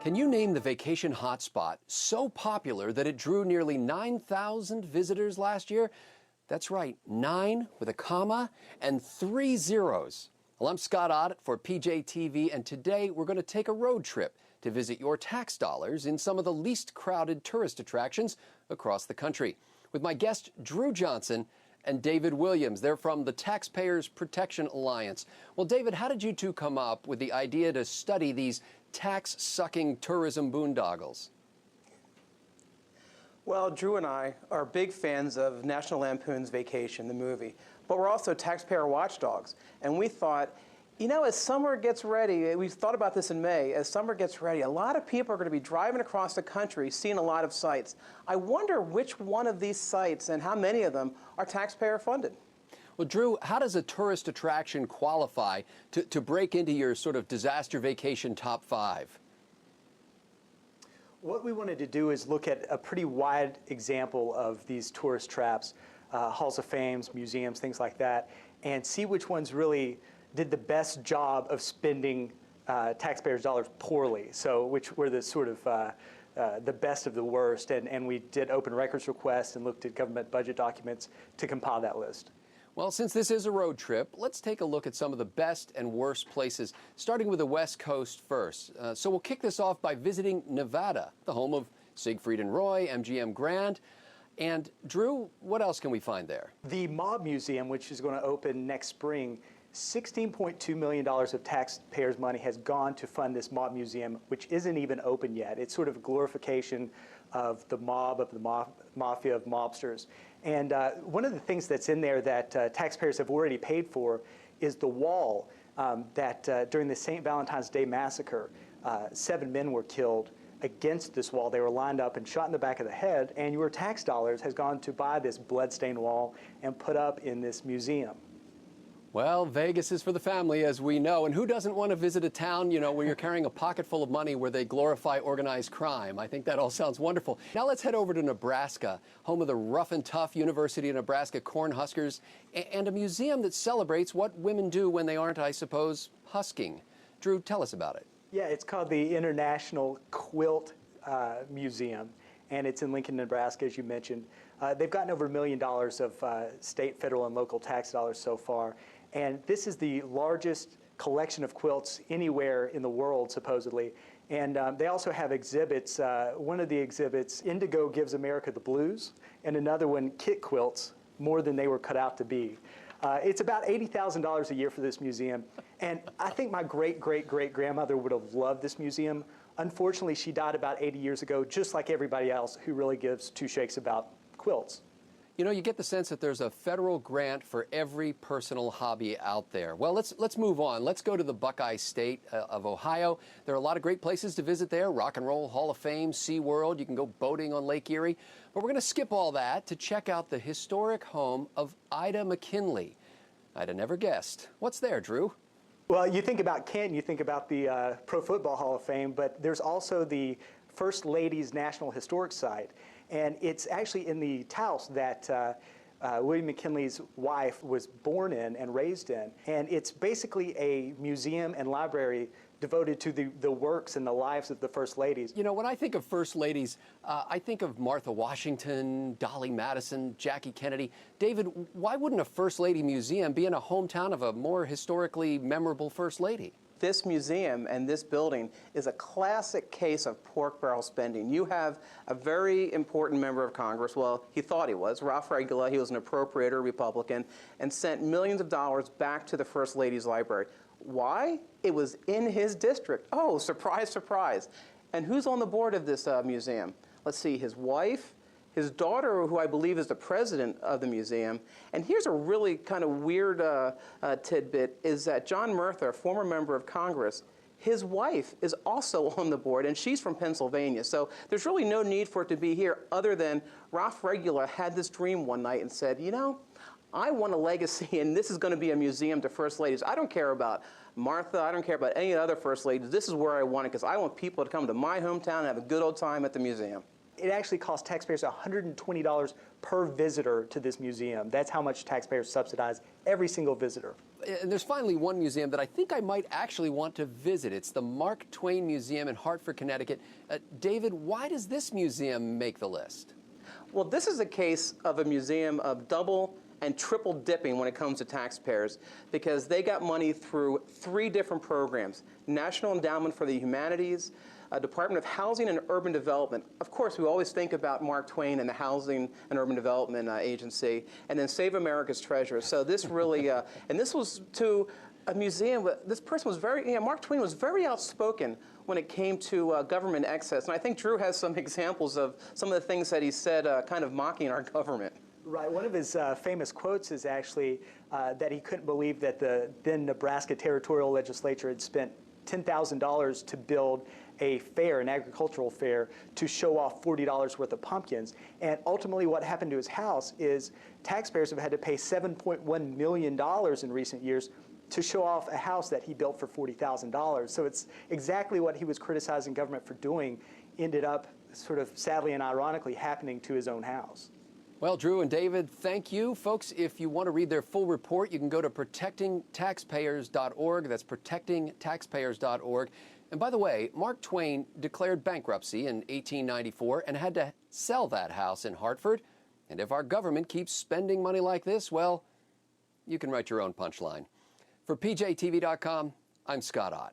Can you name the vacation hotspot so popular that it drew nearly 9,000 visitors last year? That's right, 9 with a comma and 3 zeros. Well, I'm Scott Ott for PJTV, and today we're going to take a road trip to visit your tax dollars in some of the least crowded tourist attractions across the country. With my guests, Drew Johnson and David Williams. They're from the Taxpayers Protection Alliance. Well, David, how did you two come up with the idea to study these tax-sucking tourism boondoggles? Well, Drew and I are big fans of National Lampoon's Vacation, the movie, but we're also taxpayer watchdogs. And we thought, you know, as summer gets ready, we thought about this in May, as summer gets ready, a lot of people are going to be driving across the country, seeing a lot of sites. I wonder which one of these sites and how many of them are taxpayer funded. Well, Drew, how does a tourist attraction qualify to break into your sort of disaster vacation top 5? What we wanted to do is look at a pretty wide example of these tourist traps, halls of fame, museums, things like that, and see which ones really did the best job of spending taxpayers' dollars poorly. So which were the sort of the best of the worst, and we did open records requests and looked at government budget documents to compile that list. Well, since this is a road trip, let's take a look at some of the best and worst places, starting with the West Coast first. So we'll kick this off by visiting Nevada, the home of Siegfried and Roy, MGM Grand. And Drew, what else can we find there? The Mob Museum, which is going to open next spring, $16.2 million of taxpayers' money has gone to fund this mob museum, which isn't even open yet. It's sort of a glorification of the mob, of the mafia, of mobsters. And one of the things that's in there that taxpayers have already paid for is the wall that during the St. Valentine's Day massacre, 7 men were killed against this wall. They were lined up and shot in the back of the head, and your tax dollars has gone to buy this bloodstained wall and put up in this museum. Well, Vegas is for the family, as we know, and who doesn't want to visit a town, you know, where you're carrying a pocket full of money where they glorify organized crime? I think that all sounds wonderful. Now let's head over to Nebraska, home of the rough and tough University of Nebraska Cornhuskers, and a museum that celebrates what women do when they aren't, I suppose, husking. Drew, tell us about it. Yeah, it's called the International Quilt Museum, and it's in Lincoln, Nebraska, as you mentioned. They've gotten over $1 million of state, federal, and local tax dollars so far. And this is the largest collection of quilts anywhere in the world, supposedly. And they also have exhibits. One of the exhibits, Indigo Gives America the Blues, and another one, Kit Quilts, More Than They Were Cut Out to Be. It's about $80,000 a year for this museum. And I think my great-great-great-grandmother would have loved this museum. Unfortunately, she died about 80 years ago, just like everybody else who really gives two shakes about quilts. You know, you get the sense that there's a federal grant for every personal hobby out there. Well, let's move on. Let's go to the Buckeye State of Ohio. There are a lot of great places to visit there. Rock and Roll Hall of Fame, SeaWorld. You can go boating on Lake Erie. But we're going to skip all that to check out the historic home of Ida McKinley. I'd have never guessed. What's there, Drew? Well, you think about Canton, you think about the Pro Football Hall of Fame, but there's also the First Lady's National Historic Site. And it's actually in the house that William McKinley's wife was born in and raised in. And it's basically a museum and library devoted to the works and the lives of the First Ladies. You know, when I think of First Ladies, I think of Martha Washington, Dolly Madison, Jackie Kennedy. David, why wouldn't a First Lady museum be in a hometown of a more historically memorable First Lady? This museum and this building is a classic case of pork barrel spending. You have a very important member of Congress, well, he thought he was, Ralph Regula. He was an appropriator Republican, and sent millions of dollars back to the First Lady's Library. Why? It was in his district. Oh, surprise, surprise. And who's on the board of this museum? Let's see, his wife, his daughter, who I believe is the president of the museum. And here's a really kind of weird tidbit, is that John Murtha, a former member of Congress, his wife is also on the board, and she's from Pennsylvania. So there's really no need for it to be here, other than Ralph Regula had this dream one night and said, you know, I want a legacy, and this is going to be a museum to First Ladies. I don't care about Martha. I don't care about any other First Ladies. This is where I want it, because I want people to come to my hometown and have a good old time at the museum. it actually costs taxpayers $120 per visitor to this museum. That's how much taxpayers subsidize every single visitor. And there's finally one museum that I think I might actually want to visit. It's the Mark Twain Museum in Hartford, Connecticut. David, why does this museum make the list? Well, this is a case of a museum of double and triple dipping when it comes to taxpayers, because they got money through 3 different programs: National Endowment for the Humanities, Department of Housing and Urban Development. Of course, we always think about Mark Twain and the Housing and Urban Development Agency, and then Save America's Treasure. So this really, and this was to a museum. This person was very, Mark Twain was very outspoken when it came to government excess. And I think Drew has some examples of some of the things that he said kind of mocking our government. Right. One of his famous quotes is actually that he couldn't believe that the then Nebraska territorial legislature had spent $10,000 to build a fair, an agricultural fair, to show off $40 worth of pumpkins. And ultimately what happened to his house is taxpayers have had to pay $7.1 million in recent years to show off a house that he built for $40,000. So it's exactly what he was criticizing government for doing ended up sort of sadly and ironically happening to his own house. Well, Drew and David, thank you. Folks, if you want to read their full report, you can go to protectingtaxpayers.org. That's protectingtaxpayers.org. And by the way, Mark Twain declared bankruptcy in 1894 and had to sell that house in Hartford. And if our government keeps spending money like this, well, you can write your own punchline. For PJTV.com, I'm Scott Ott.